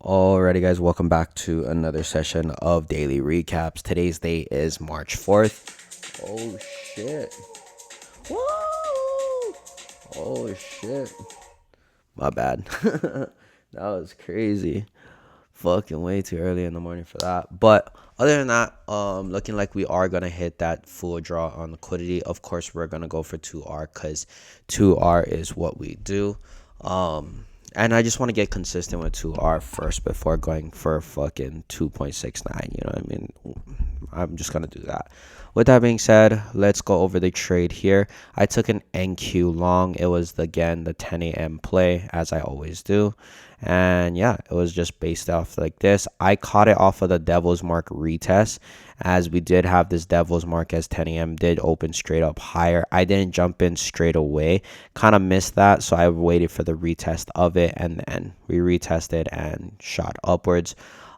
Alrighty, guys, welcome back to another session of daily recaps. Today's date is March 4th. Oh shit. Woo! Oh shit. My bad. That was crazy. Fucking way too early in the morning for that. But other than that, looking like we are gonna hit that full draw on liquidity. Of course, we're gonna go for 2R because 2R is what we do. And I just want to get consistent with 2R first before going for fucking 2.69. You know what I mean? I'm just gonna do that. With that being said, let's go over the trade here. I took an NQ long. It was again the 10 a.m. play, as I always do. And yeah, it was just based off like this. I caught it off of the Devil's Mark retest, as we did have this Devil's Mark as 10 a.m. did open straight up higher. I didn't jump in straight away, kind of missed that, so I waited for the retest of it, and then we retested and shot upwards.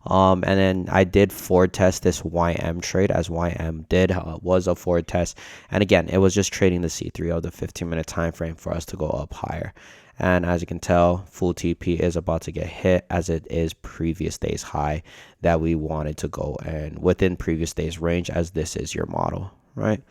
And then I did forward test this YM trade, as YM did was a forward test, and again it was just trading the C3 of the 15-minute time frame for us to go up higher. And as you can tell, full TP is about to get hit, as it is previous day's high that we wanted to go and within previous day's range, as this is your model, right?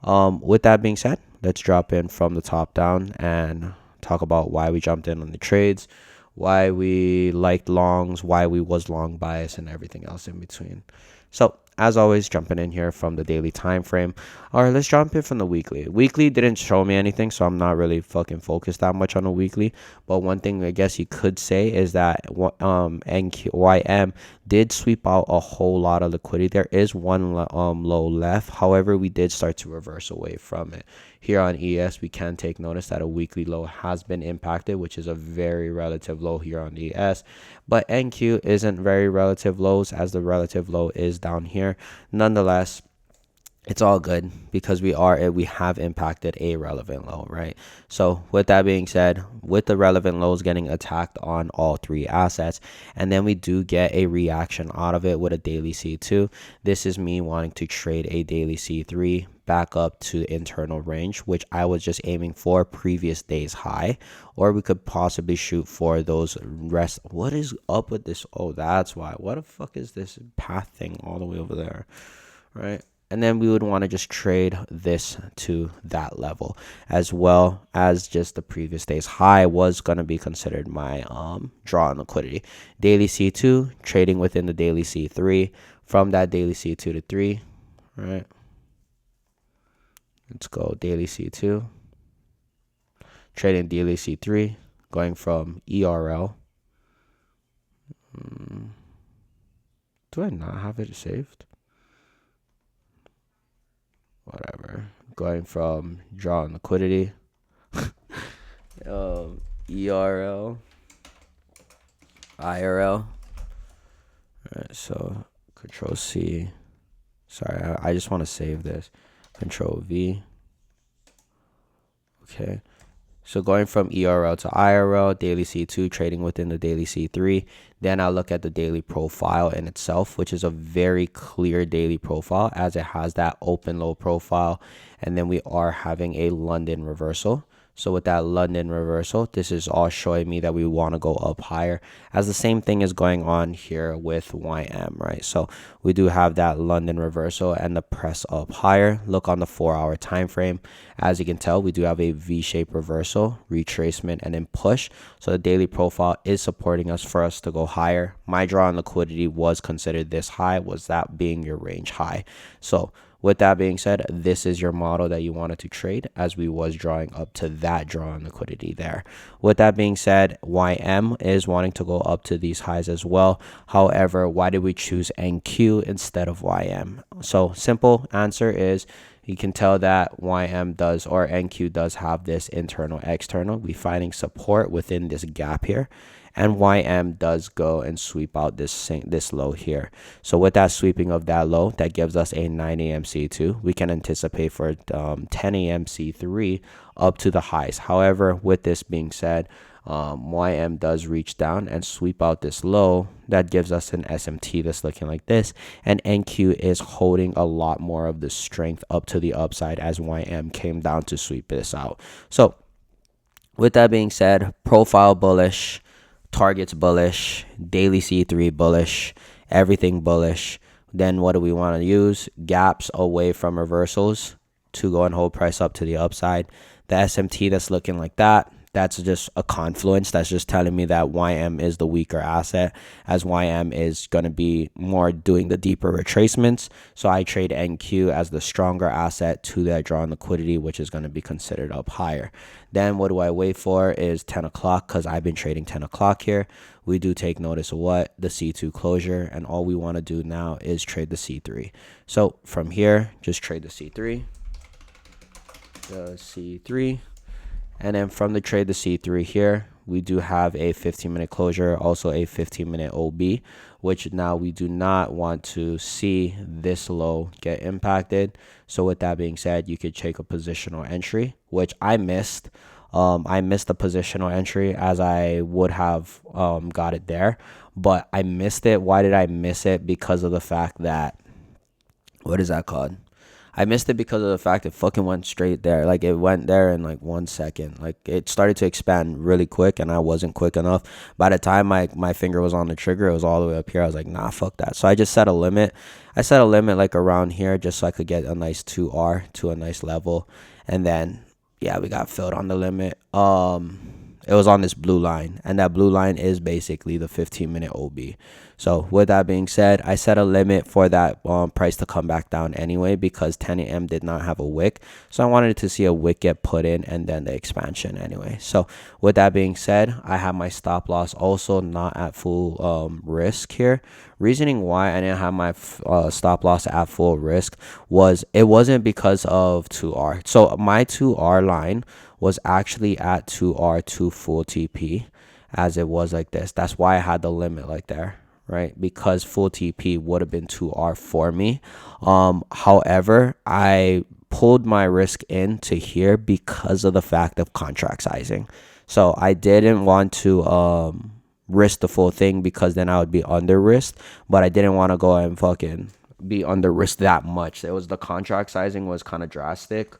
With that being said, let's drop in from the top down and talk about why we jumped in on the trades, why we liked longs, why we was long bias, and everything else in between. So as always, jumping in here from the daily time frame. All right, let's jump in from the weekly. Weekly didn't show me anything, so I'm not really fucking focused that much on the weekly. But one thing I guess you could say is that NQYM did sweep out a whole lot of liquidity. There is one low left. However, we did start to reverse away from it. Here on ES, we can take notice that a weekly low has been impacted, which is a very relative low here on ES. But NQ isn't very relative lows, as the relative low is down here. Nonetheless, it's all good because we have impacted a relevant low, right? So with that being said, with the relevant lows getting attacked on all three assets, and then we do get a reaction out of it with a daily C2. This is me wanting to trade a daily C3 back up to the internal range, which I was just aiming for previous day's high, or we could possibly shoot for those rest. What is up with this? Oh, that's why. What the fuck is this path thing all the way over there, right? And then we would want to just trade this to that level, as well as just the previous day's high was going to be considered my draw on liquidity. Daily C2, trading within the daily C3, from that daily C2 to 3, right? Let's go daily C2, trading daily C3, going from ERL. Do I not have it saved? Whatever. Going from draw on liquidity, ERL, IRL. All right, so Control C. Sorry, I just want to save this. Control V. Okay. So going from ERL to IRL, daily C2, trading within the daily C3. Then I'll look at the daily profile in itself, which is a very clear daily profile, as it has that open low profile. And then we are having a London reversal. So with that London reversal, this is all showing me that we want to go up higher, as the same thing is going on here with YM, right? So we do have that London reversal and the press up higher. Look on the 4-hour time frame. As you can tell, we do have a V-shaped reversal, retracement, and then push. So the daily profile is supporting us for us to go higher. My draw on liquidity was considered this high, was that being your range high. So with that being said, this is your model that you wanted to trade, as we was drawing up to that draw on liquidity there. With that being said, YM is wanting to go up to these highs as well. However, why did we choose NQ instead of YM? So simple answer is, you can tell that YM does, or NQ does, have this internal external. We finding support within this gap here. And YM does go and sweep out this low here. So with that sweeping of that low, that gives us a 9 a.m. C2. We can anticipate for 10 a.m. C3 up to the highs. However, with this being said, YM does reach down and sweep out this low. That gives us an SMT that's looking like this. And NQ is holding a lot more of the strength up to the upside, as YM came down to sweep this out. So with that being said, profile bullish, targets bullish, daily C3 bullish, everything bullish. Then what do we want to use? Gaps away from reversals to go and hold price up to the upside. The SMT that's looking like that, that's just a confluence. That's just telling me that YM is the weaker asset, as YM is going to be more doing the deeper retracements. So I trade NQ as the stronger asset to that draw on liquidity, which is going to be considered up higher. Then what do I wait for is 10 o'clock, because I've been trading 10 o'clock here. We do take notice of what? The C2 closure, and all we want to do now is trade the C3. So from here, just trade the C3. The C3. And then from the trade the C3 here, we do have a 15-minute closure, also a 15-minute OB, which now we do not want to see this low get impacted. So with that being said, you could take a positional entry, which I missed. I missed the positional entry, as I would have got it there, but I missed it. Why did I miss it? Because of the fact that, what is that called? I missed it because of the fact it fucking went straight there. Like, it went there in like 1 second. Like, it started to expand really quick, and I wasn't quick enough. By the time my finger was on the trigger, it was all the way up here. I was like, nah, fuck that. So I just set a limit. I set a limit like around here, just so I could get a nice 2R to a nice level. And then, yeah, we got filled on the limit. It was on this blue line, and that blue line is basically the 15-minute OB. So with that being said, I set a limit for that price to come back down anyway, because 10 a.m. did not have a wick. So I wanted to see a wick get put in, and then the expansion anyway. So with that being said, I have my stop loss also not at full risk here. Reasoning why I didn't have my stop loss at full risk was, it wasn't because of 2R. So my 2R line was actually at 2R to full TP, as it was like this. That's why I had the limit like there, right? Because full TP would have been 2R for me. However, I pulled my risk into here because of the fact of contract sizing. So I didn't want to risk the full thing, because then I would be under risked, but I didn't want to go and fucking be under risk that much. It was, the contract sizing was kind of drastic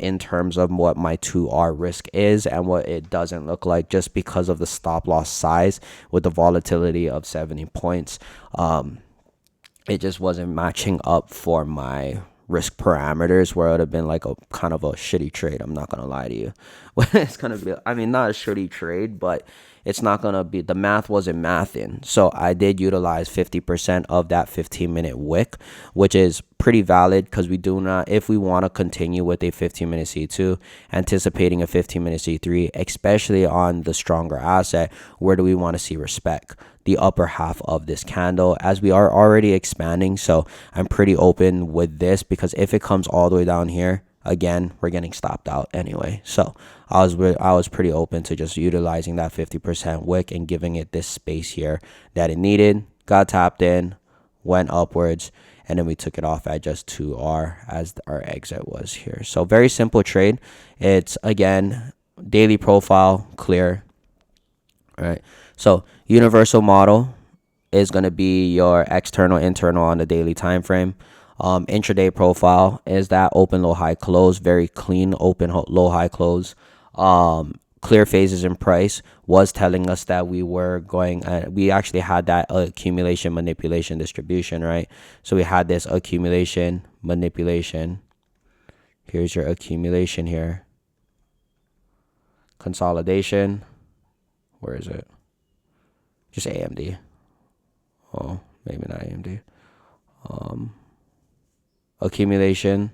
in terms of what my 2R risk is and what it doesn't look like, just because of the stop loss size with the volatility of 70 points. It just wasn't matching up for my risk parameters, where it would have been like a kind of a shitty trade. I'm not gonna lie to you. It's gonna be, I mean, not a shitty trade, but it's not gonna be, the math wasn't mathing. So I did utilize 50% of that 15-minute wick, which is pretty valid, because we do not, if we want to continue with a 15-minute C2, anticipating a 15-minute C3, especially on the stronger asset, where do we want to see respect? The upper half of this candle, as we are already expanding. So I'm pretty open with this, because if it comes all the way down here, again, we're getting stopped out anyway. So I was pretty open to just utilizing that 50% wick and giving it this space here that it needed. Got tapped in, went upwards, and then we took it off at just 2R as our exit was here. So very simple trade. It's, again, daily profile, clear. All right. So universal model is going to be your external, internal on the daily time frame. Intraday profile is that open, low, high, close, very clean open, low, high, close. Clear phases in price was telling us that we were going, we actually had that accumulation, manipulation, distribution, right? So we had this accumulation, manipulation. Here's your accumulation here. Consolidation. Where is it? Just AMD. Oh, maybe not AMD. Accumulation,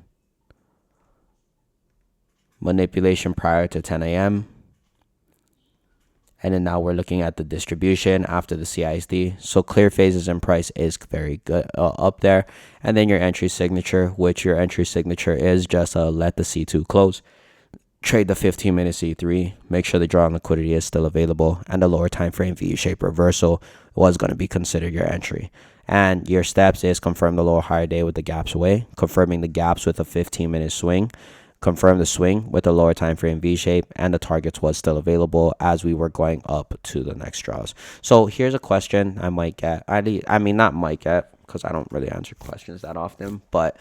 manipulation prior to 10 a.m. And then now we're looking at the distribution after the CISD. So clear phases in price is very good up there. And then your entry signature, which your entry signature is just let the C2 close. Trade the 15-minute C3. Make sure the draw on liquidity is still available. And the lower time frame V-shaped reversal was going to be considered your entry. And your steps is confirm the lower higher day with the gaps away. Confirming the gaps with a 15-minute swing. Confirm the swing with the lower time frame V-shape, and the targets was still available as we were going up to the next draws. So here's a question I might get. I mean, not might get, because I don't really answer questions that often, but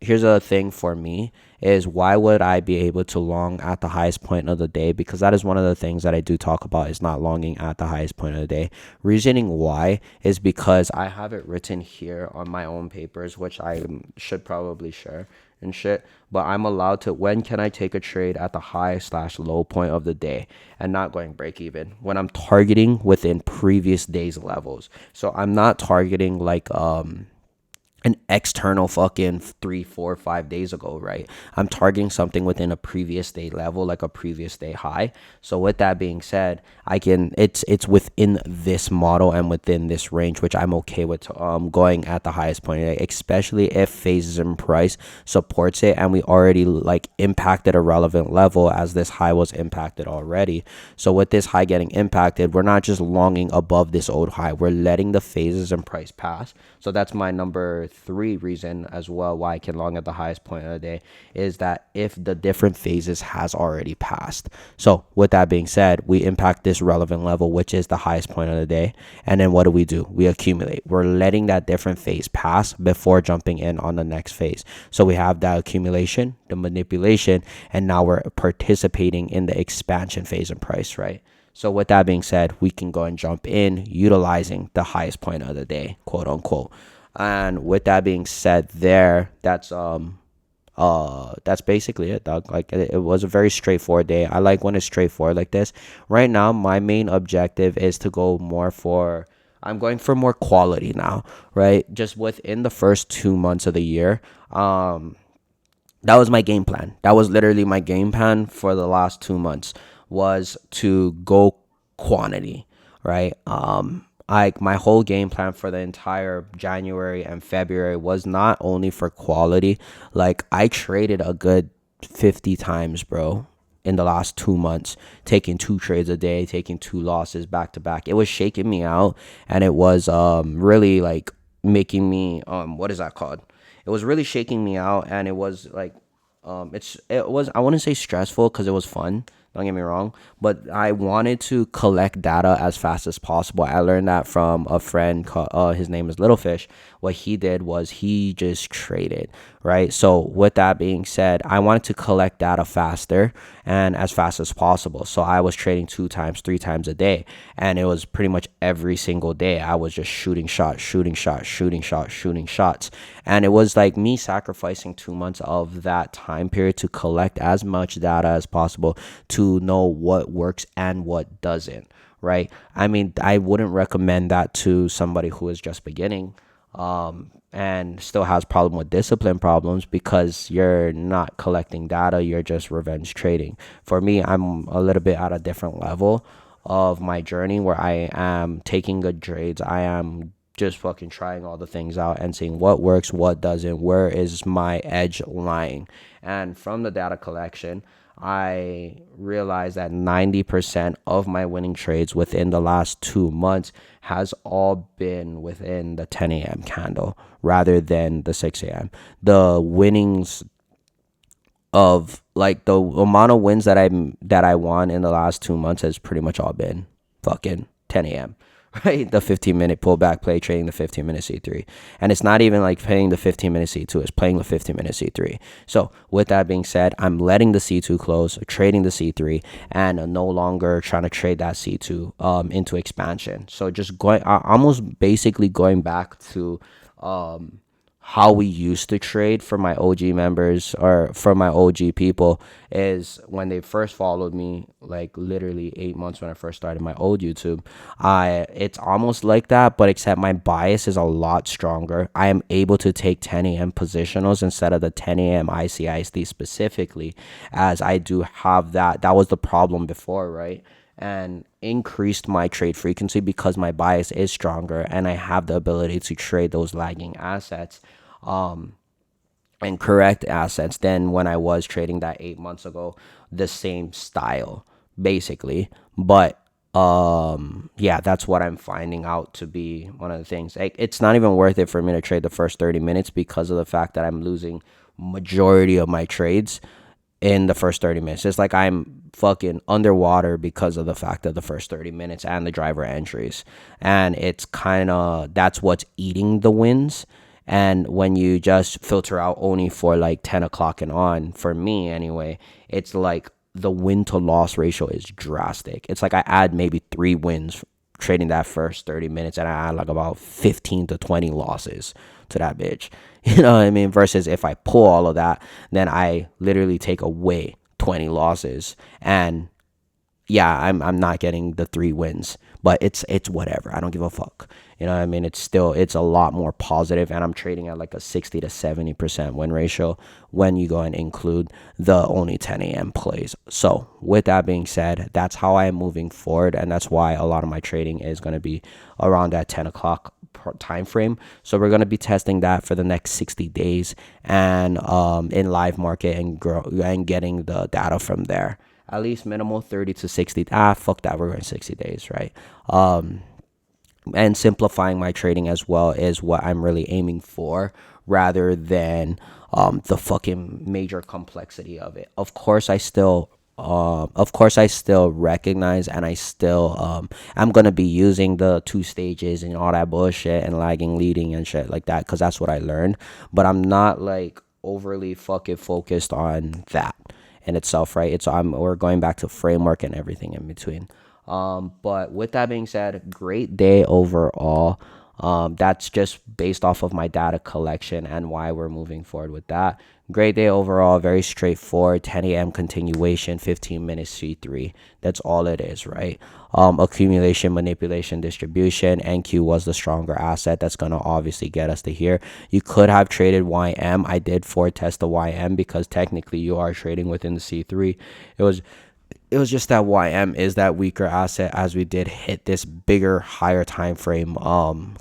here's a thing for me is why would I be able to long at the highest point of the day? Because that is one of the things that I do talk about is not longing at the highest point of the day. Reasoning why is because I have it written here on my own papers, which I should probably share and shit. But I'm allowed to, when can I take a trade at the high slash low point of the day and not going break even? When I'm targeting within previous days levels. So I'm not targeting like an external fucking 3, 4, 5 days ago, right? I'm targeting something within a previous day level, like a previous day high. So with that being said, it's within this model and within this range, which I'm okay with going at the highest point, especially if phases in price supports it and we already like impacted a relevant level as this high was impacted already. So with this high getting impacted, we're not just longing above this old high, we're letting the phases in price pass. So that's my number 3 reason as well why I can long at the highest point of the day is that if the different phases has already passed. So with that being said, we impact this relevant level, which is the highest point of the day. And then what do? We accumulate. We're letting that different phase pass before jumping in on the next phase. So we have that accumulation, the manipulation, and now we're participating in the expansion phase in price, right? So with that being said, we can go and jump in utilizing the highest point of the day, quote unquote. And with that being said, that's basically it, dog. Like it was a very straightforward day. I like when it's straightforward like this. Right now, my main objective is to go more for. I'm going for more quality now, right? Just within the first 2 months of the year. That was my game plan. That was literally my game plan for the last 2 months was to go quantity, right? Like my whole game plan for the entire January and February was not only for quality. Like I traded a good 50 times, bro, in the last 2 months, taking 2 trades a day, taking 2 losses back to back. It was shaking me out, and it was really like making me what is that called? It was really shaking me out, and it was like it was, I wouldn't say stressful because it was fun. Don't get me wrong, but I wanted to collect data as fast as possible. I learned that from a friend called, his name is Littlefish. What he did was he just traded, right? So with that being said, I wanted to collect data faster and as fast as possible. So I was trading 2 times, 3 times a day, and it was pretty much every single day. I was just shooting shots, shooting shots, shooting shots, shooting shots, and it was like me sacrificing 2 months of that time period to collect as much data as possible to know what works and what doesn't, right? I mean, I wouldn't recommend that to somebody who is just beginning and still has problem with discipline problems because you're not collecting data, you're just revenge trading. For me, I'm a little bit at a different level of my journey where I am taking good trades. I am just fucking trying all the things out and seeing what works, what doesn't, where is my edge lying. And from the data collection, I realized that 90% of my winning trades within the last 2 months has all been within the 10 a.m. candle rather than the 6 a.m. The winnings of like the amount of wins that I won in the last 2 months has pretty much all been fucking 10 a.m. Right? The 15-minute pullback play, trading the 15-minute C3. And it's not even like playing the 15-minute C2, it's playing the 15-minute C3. So with that being said, I'm letting the C2 close, trading the C3, and no longer trying to trade that C2 into expansion. So just going, almost basically going back to how we used to trade for my OG members or for my OG people is when they first followed me, like literally 8 months when I first started my old YouTube. It's almost like that, but except my bias is a lot stronger. I am able to take 10 a.m. positionals instead of the 10 a.m. IC specifically, as I do have that. That was the problem before, right? And increased my trade frequency because my bias is stronger and I have the ability to trade those lagging assets and correct assets than when I was trading that 8 months ago, the same style basically. But yeah, that's what I'm finding out to be one of the things. Like, it's not even worth it for me to trade the first 30 minutes because of the fact that I'm losing majority of my trades in the first 30 minutes. It's like I'm fucking underwater because of the fact of the first 30 minutes and the driver entries. And it's kind of, that's what's eating the wins. And when you just filter out only for like 10 o'clock and on, for me anyway, it's like the win to loss ratio is drastic. It's like I add maybe 3 wins trading that first 30 minutes, and I add like about 15 to 20 losses to that bitch. You know what I mean? Versus if I pull all of that, then I literally take away 20 losses. And yeah, I'm not getting the 3 wins, but it's whatever. I don't give a fuck. You know what I mean? It's a lot more positive, and I'm trading at like a 60 to 70% win ratio when you go and include the only 10 a.m. plays. So with that being said, that's how I am moving forward, and that's why a lot of my trading is going to be around that 10 o'clock time frame. So we're going to be testing that for the next 60 days and in live market and grow and getting the data from there. At least minimal 30 to 60. Fuck that. We're going 60 days, right? And simplifying my trading as well is what I'm really aiming for, rather than the fucking major complexity of it. Of course I still recognize, and I still I'm gonna be using the 2 stages and all that bullshit and lagging, leading, and shit like that, because that's what I learned. But I'm not like overly fucking focused on that in itself, right? We're going back to framework and everything in between. But with that being said, great day overall. That's just based off of my data collection and why we're moving forward with that. Great day overall, very straightforward. 10 a.m. continuation, 15 minutes C3. That's all it is, right? Accumulation, manipulation, distribution. NQ was the stronger asset. That's going to obviously get us to here. You could have traded YM. I did foretest the YM because technically you are trading within the C3. It was just that YM is that weaker asset, as we did hit this bigger, higher time frame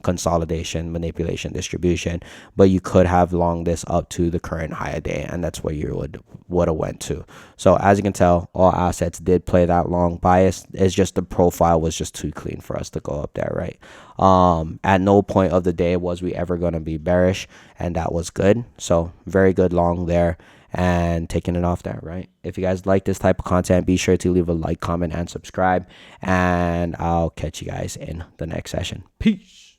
consolidation, manipulation, distribution. But you could have long this up to the current higher day, and that's where you would have went to. So as you can tell, all assets did play that long bias. It's just the profile was just too clean for us to go up there, right? At no point of the day was we ever going to be bearish, and that was good. So very good long there, and taking it off there, right? If you guys like this type of content, be sure to leave a like, comment, and subscribe, and I'll catch you guys in the next session. Peace.